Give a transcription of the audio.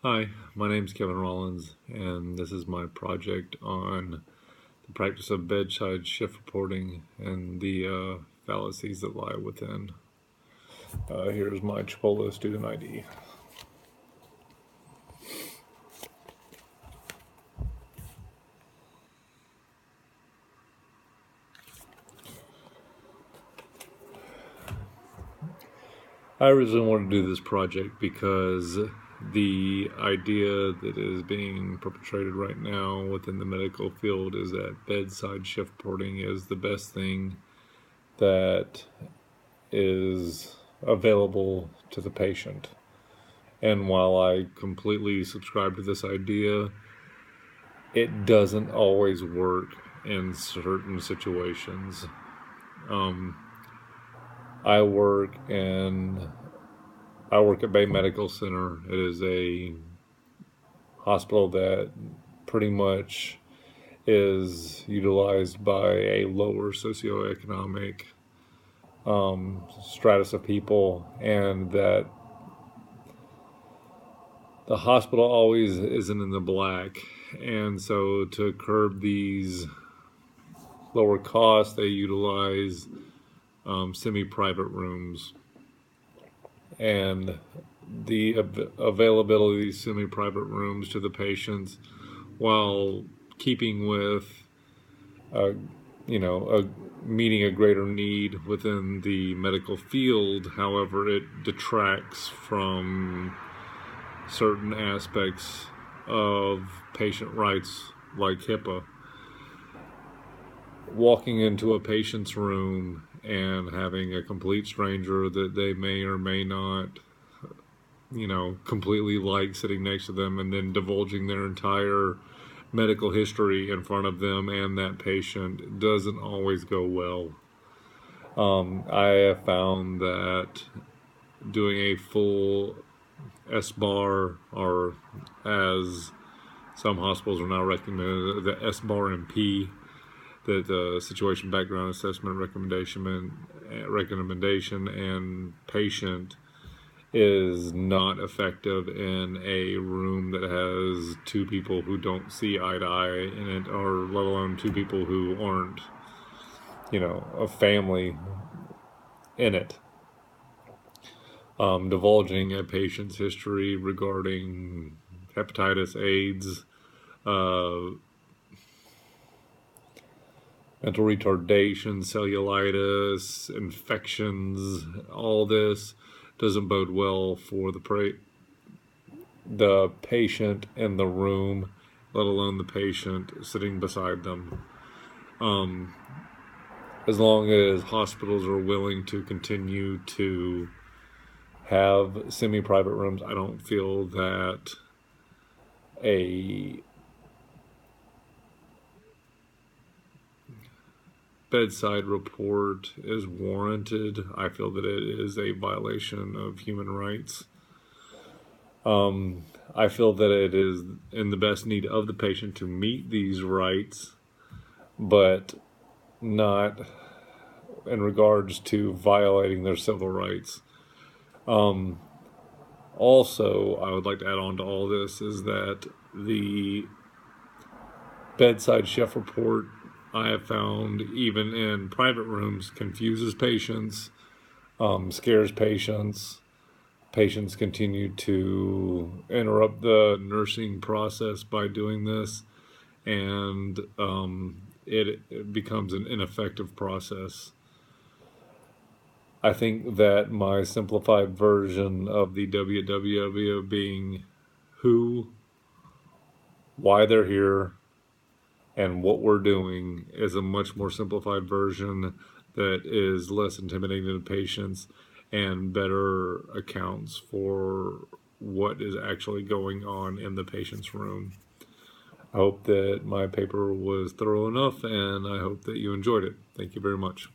Hi, my name's Kevin Rollins, and this is my project on the practice of bedside shift reporting and the fallacies that lie within. Here's my Chipotle student ID. I originally wanted to do this project because the idea that is being perpetrated right now within the medical field is that bedside shift reporting is the best thing that is available to the patient. And while I completely subscribe to this idea, it doesn't always work in certain situations. Um, I work at Bay Medical Center. It is a hospital that pretty much is utilized by a lower socioeconomic stratus of people, and that the hospital always isn't in the black. And so to curb these lower costs, they utilize semi-private rooms. And the availability of these semi-private rooms to the patients, while keeping with, meeting a greater need within the medical field, however, it detracts from certain aspects of patient rights like HIPAA. Walking into a patient's room and having a complete stranger that they may or may not, completely like sitting next to them, and then divulging their entire medical history in front of them and that patient doesn't always go well. I have found that doing a full S-bar, or as some hospitals are now recommended, the S-bar and P, that the situation background assessment recommendation and patient is not effective in a room that has two people who don't see eye to eye in it, or let alone two people who aren't, a family in it. Divulging a patient's history regarding hepatitis, AIDS, mental retardation, cellulitis, infections, all this doesn't bode well for the patient in the room, let alone the patient sitting beside them. As long as hospitals are willing to continue to have semi-private rooms, I don't feel that a bedside report is warranted. I feel that it is a violation of human rights. I feel that it is in the best need of the patient to meet these rights, but not in regards to violating their civil rights. Also, I would like to add on to all this is that the bedside shift report, I have found, even in private rooms, confuses patients, scares patients. Patients continue to interrupt the nursing process by doing this, and it becomes an ineffective process. I think that my simplified version of the WWW being who, why they're here, and what we're doing is a much more simplified version that is less intimidating to patients and better accounts for what is actually going on in the patient's room. I hope that my paper was thorough enough, and I hope that you enjoyed it. Thank you very much.